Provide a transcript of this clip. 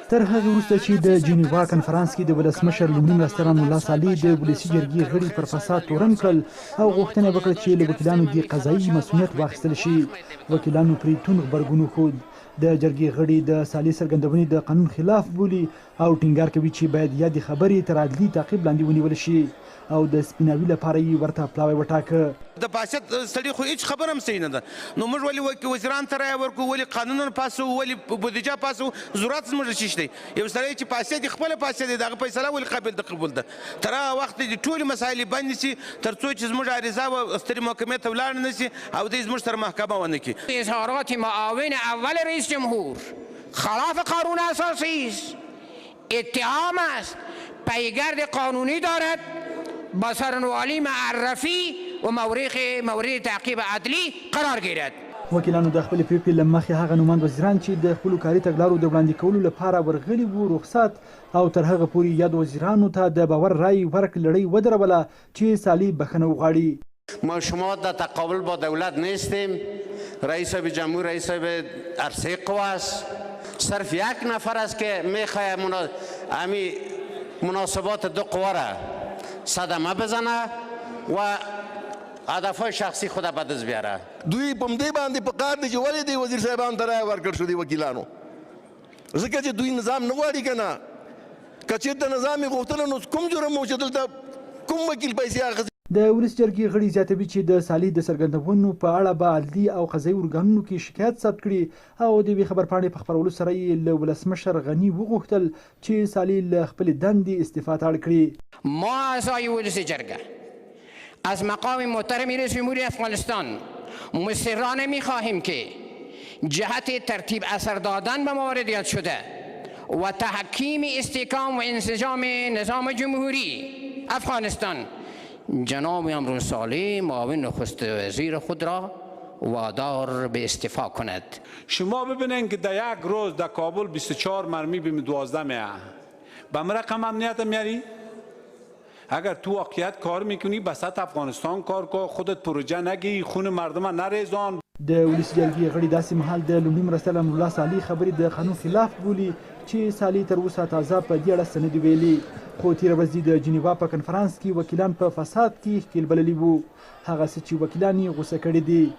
تر هغه وروسته چې د جنیوا کنفرانس کې د ولسمشر لومړي مرستیال الله صالح د ولسي جرګې غړي پر فساد تورن کړل او غوښتنه وکړه چې له وکیلانو د قضایي مسؤلیت واخیستل شي. وکیلانو پرې توند غبرګون وښود. د جرګې غړي د صالح څرګندونې د قانون خلاف بولي او ټینګار کوي چې باید یادې خبرې تر عدلي تعقیب لاندې ونیول شي او د سپیناوي لپاره یې ورته پلاوی وټاکه. د پاسیت سړي خو هیڅ خبره هم صحیح نه ده. نو موږ ولې وزیران ته رایه ورکړو، ولې قانونونه پاسو، ولې بودیجه پاسو؟ ضرورت زموږ څه شی دی؟ یو سړی چې پاسیت یې خپله پاسیت دی د هغه فیصله ولې قابل د قبول ده؟ تر هغه وخته د ټولې مسایل یې بند شي تر څو چې زموږ عریضه سترې محکمې ته ولاړ نه شي او دوی زموږ سره محکمه ونه کړي. اظهارات معاون اول رئیس جمهور خلاف قانون اساسی است، اتهام است، پیگرد قانونی دارد، با سرنوالی معرفی و مورد تعقیب عدلی قرار گیرد. وکیلانو د خپلې پرېکړې له مخې هغه نوماند وزیران چې د خپلو کاري تګلارو د وړاندې کولو لپاره ورغلي وو رخصت او تر هغه پورې یاد وزیرانو ته د باور رای ورکړ لړۍ ودروله چې صالح بخښنه وغواړي. ما شما در تقابل با دولت نیستیم. رئیس جمهور رئیس عرصه قوا است. صرف یک نفر است که میخواه مناسبات دو قوا را صدمه بزنه و هدفهای شخصی خود به دست بیاره. دوی په همدې باندې په کار دي چې ولې دی وزیر صاحبانو ته رایه ورکړل شو دي وکیلانو، ځکه چې دوی نظام نه غواړي که نه. که چېرته نظام یې غوښتله نو کوم جرم و چې دلته کوم وکیل پیسې اخذ. د ولس جرګې غړي زیاتوي چې د صالح د څرګندونو په اړه به عدلي او قضایي ارګانونو کې شکایت ثبت کړي او د یوې خبرپاڼې په خپرولو سره یې له ولسمشر غني وغوښتل چې صالح له خپلې دندې استعفا ته اړ کړي. ما اعضای ولس جرګه از مقام محترم رئیس جمهوری افغانستان مصرانه می‌خواهیم که جهت ترتیب اثر دادن به موارد یاد شده و تحکیم استحکام و انسجام نظام جمهوری افغانستان جناب امروز صالح معاون نخست وزیر خود را وادار به استعفا کند. شما ببینید که در یک روز در کابل 24 مرمی به 12 میه به رقم امنیت میاری؟ اگر تو واقعیت کار میکنی به سطح افغانستان کار کن، خودت پروژه نگی، خون مردم نریزان. د ولس جرګې غړي داسې مهال د لومړي مرستیال الله صالح خبرې د قانون خلاف بولي چې صالح تر اوسه تازه په دې اړه څه نه دي ویلي. خو تېره ورځ د جنیوا په کنفرانس کې وکیلان په فساد کې ښکېل بللي وو، هغه څه چې وکیلان یې غوسه کړي دي.